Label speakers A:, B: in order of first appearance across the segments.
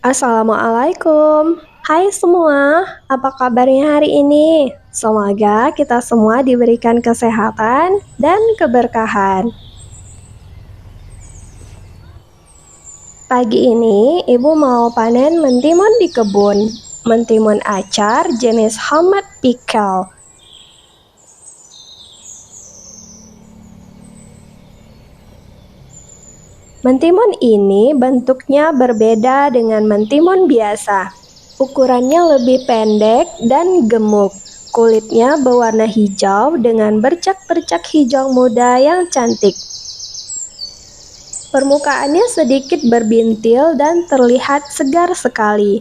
A: Assalamualaikum. Hai semua, apa kabarnya hari ini? Semoga kita semua diberikan kesehatan dan keberkahan. Pagi ini, ibu mau panen mentimun di kebun. Mentimun acar jenis Hamad Pickle. Mentimun ini bentuknya berbeda dengan mentimun biasa. Ukurannya lebih pendek dan gemuk. Kulitnya berwarna hijau dengan bercak-bercak hijau muda yang cantik. Permukaannya sedikit berbintil dan terlihat segar sekali.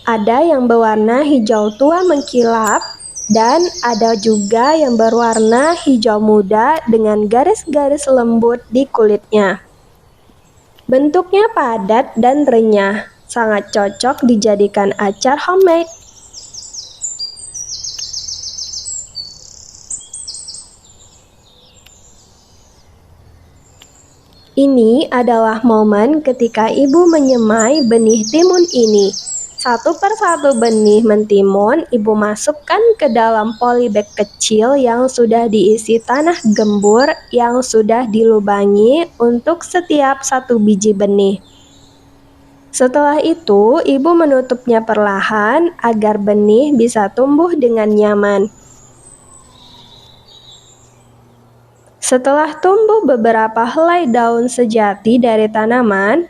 A: Ada yang berwarna hijau tua mengkilap, dan ada juga yang berwarna hijau muda dengan garis-garis lembut di kulitnya. Bentuknya padat dan renyah, sangat cocok dijadikan acar homemade. Ini adalah momen ketika ibu menyemai benih timun ini. Satu persatu benih mentimun ibu masukkan ke dalam polybag kecil yang sudah diisi tanah gembur yang sudah dilubangi untuk setiap satu biji benih. Setelah itu, ibu menutupnya perlahan agar benih bisa tumbuh dengan nyaman. Setelah tumbuh beberapa helai daun sejati dari tanaman,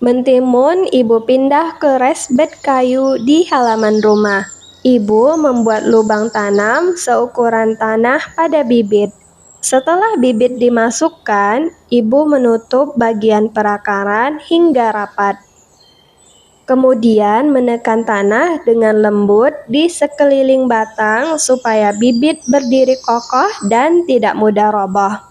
A: mentimun ibu pindah ke raised bed kayu di halaman rumah. Ibu membuat lubang tanam seukuran tanah pada bibit. Setelah bibit dimasukkan, ibu menutup bagian perakaran hingga rapat. Kemudian menekan tanah dengan lembut di sekeliling batang supaya bibit berdiri kokoh dan tidak mudah roboh.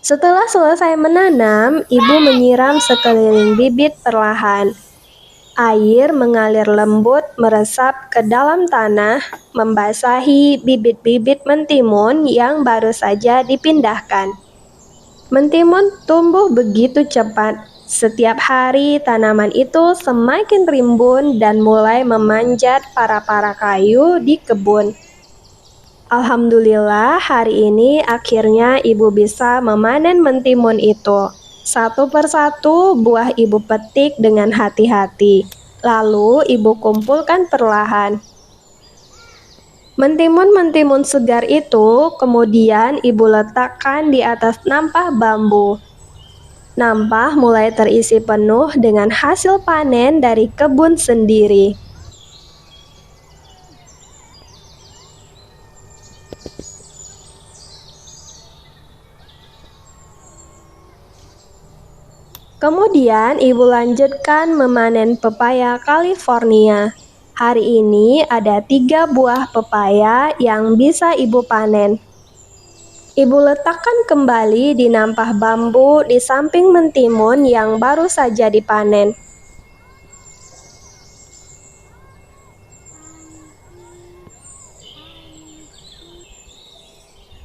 A: Setelah selesai menanam, ibu menyiram sekeliling bibit perlahan. Air mengalir lembut meresap ke dalam tanah, membasahi bibit-bibit mentimun yang baru saja dipindahkan. Mentimun tumbuh begitu cepat. Setiap hari tanaman itu semakin rimbun dan mulai memanjat para-para kayu di kebun. Alhamdulillah, hari ini akhirnya ibu bisa memanen mentimun itu. Satu persatu buah ibu petik dengan hati-hati. Lalu ibu kumpulkan perlahan. Mentimun-mentimun segar itu kemudian ibu letakkan di atas nampah bambu. Nampah mulai terisi penuh dengan hasil panen dari kebun sendiri. Kemudian ibu lanjutkan memanen pepaya California. Hari ini ada 3 buah pepaya yang bisa ibu panen. Ibu letakkan kembali di nampah bambu di samping mentimun yang baru saja dipanen.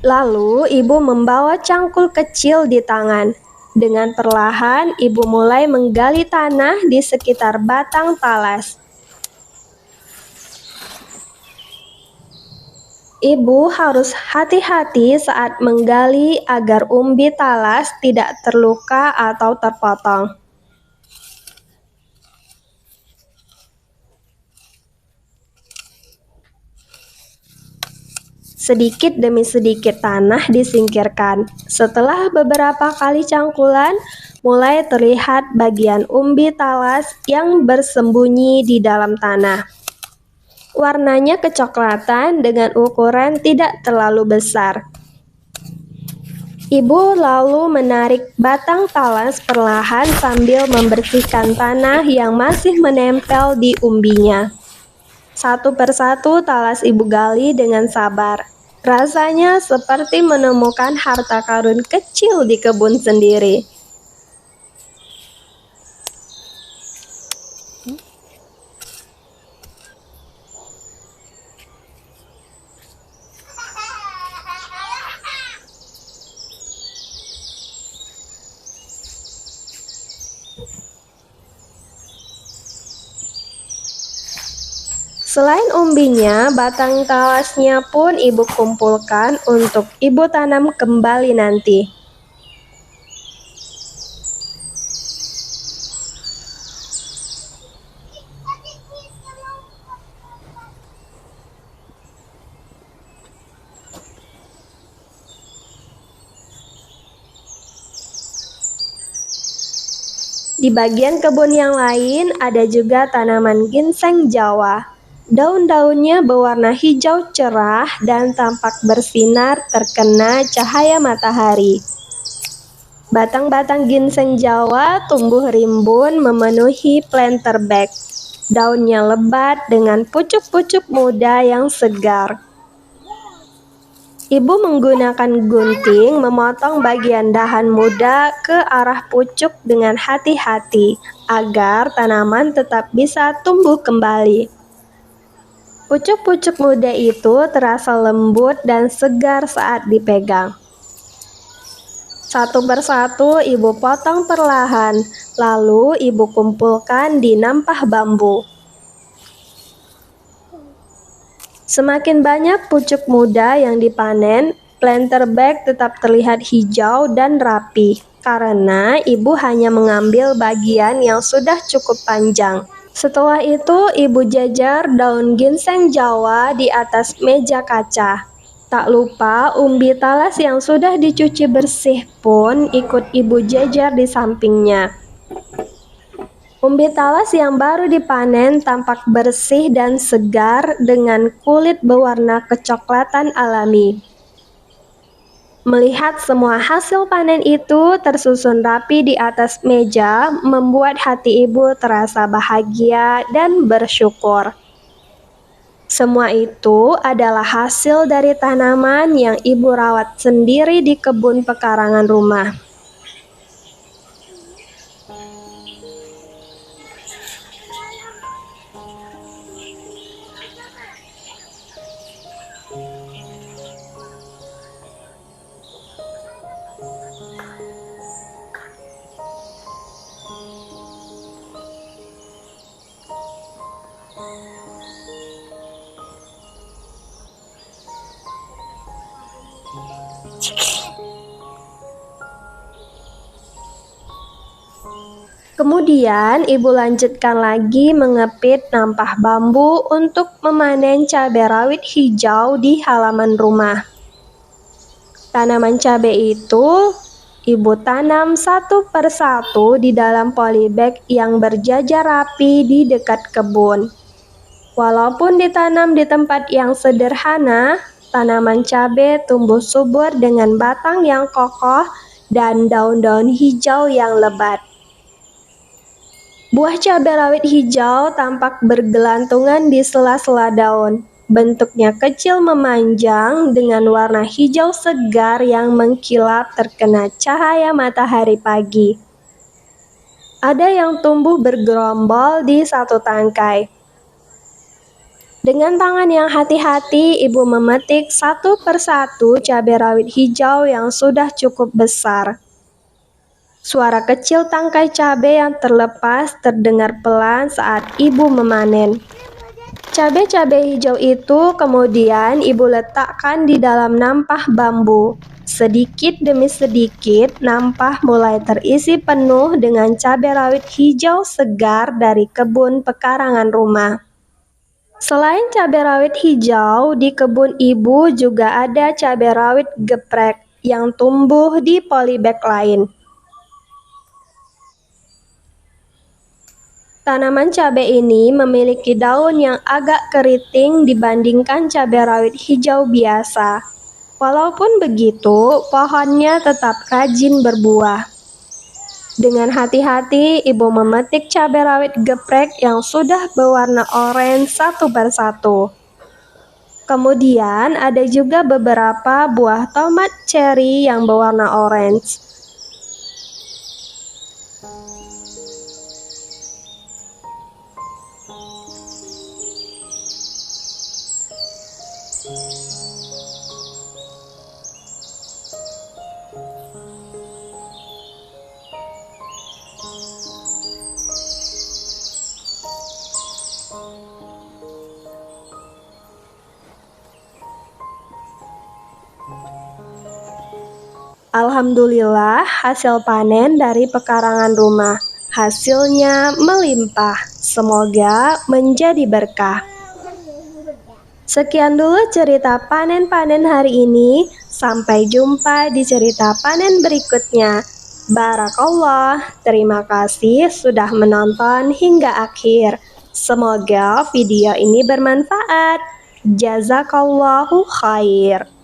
A: Lalu ibu membawa cangkul kecil di tangan. Dengan perlahan, ibu mulai menggali tanah di sekitar batang talas. Ibu harus hati-hati saat menggali agar umbi talas tidak terluka atau terpotong. Sedikit demi sedikit tanah disingkirkan. Setelah beberapa kali cangkulan, mulai terlihat bagian umbi talas yang bersembunyi di dalam tanah. Warnanya kecoklatan dengan ukuran tidak terlalu besar. Ibu lalu menarik batang talas perlahan sambil membersihkan tanah yang masih menempel di umbinya. Satu persatu talas ibu gali dengan sabar. Rasanya seperti menemukan harta karun kecil di kebun sendiri. Selain umbinya, batang talasnya pun ibu kumpulkan untuk ibu tanam kembali nanti. Di bagian kebun yang lain ada juga tanaman ginseng Jawa. Daun-daunnya berwarna hijau cerah dan tampak bersinar terkena cahaya matahari. Batang-batang ginseng Jawa tumbuh rimbun memenuhi planter bag. Daunnya lebat dengan pucuk-pucuk muda yang segar. Ibu menggunakan gunting memotong bagian dahan muda ke arah pucuk dengan hati-hati agar tanaman tetap bisa tumbuh kembali. Pucuk-pucuk muda itu terasa lembut dan segar saat dipegang. Satu persatu ibu potong perlahan, lalu ibu kumpulkan di nampah bambu. Semakin banyak pucuk muda yang dipanen, planter bag tetap terlihat hijau dan rapi karena ibu hanya mengambil bagian yang sudah cukup panjang. Setelah itu, ibu jajar daun ginseng Jawa di atas meja kaca. Tak lupa umbi talas yang sudah dicuci bersih pun ikut ibu jajar di sampingnya. Umbi talas yang baru dipanen tampak bersih dan segar dengan kulit berwarna kecoklatan alami. Melihat semua hasil panen itu tersusun rapi di atas meja, membuat hati ibu terasa bahagia dan bersyukur. Semua itu adalah hasil dari tanaman yang ibu rawat sendiri di kebun pekarangan rumah. Kemudian ibu lanjutkan lagi mengepit nampah bambu untuk memanen cabai rawit hijau di halaman rumah. Tanaman cabai itu ibu tanam satu persatu di dalam polybag yang berjajar rapi di dekat kebun. Walaupun ditanam di tempat yang sederhana, tanaman cabai tumbuh subur dengan batang yang kokoh dan daun-daun hijau yang lebat. Buah cabai rawit hijau tampak bergelantungan di sela-sela daun. Bentuknya kecil memanjang dengan warna hijau segar yang mengkilap terkena cahaya matahari pagi. Ada yang tumbuh bergerombol di satu tangkai. Dengan tangan yang hati-hati, ibu memetik satu persatu cabai rawit hijau yang sudah cukup besar. Suara kecil tangkai cabai yang terlepas terdengar pelan saat ibu memanen. Cabai-cabai hijau itu kemudian ibu letakkan di dalam nampah bambu. Sedikit demi sedikit, nampah mulai terisi penuh dengan cabai rawit hijau segar dari kebun pekarangan rumah. Selain cabai rawit hijau, di kebun ibu juga ada cabai rawit geprek yang tumbuh di polybag lain. Tanaman cabai ini memiliki daun yang agak keriting dibandingkan cabai rawit hijau biasa. Walaupun begitu, pohonnya tetap rajin berbuah. Dengan hati-hati, ibu memetik cabai rawit geprek yang sudah berwarna oranye satu persatu. Kemudian ada juga beberapa buah tomat cherry yang berwarna orange. Alhamdulillah, hasil panen dari pekarangan rumah. Hasilnya melimpah. Semoga menjadi berkah. Sekian dulu cerita panen-panen hari ini. Sampai jumpa di cerita panen berikutnya. Barakallah. Terima kasih sudah menonton hingga akhir. Semoga video ini bermanfaat. Jazakallahu khair.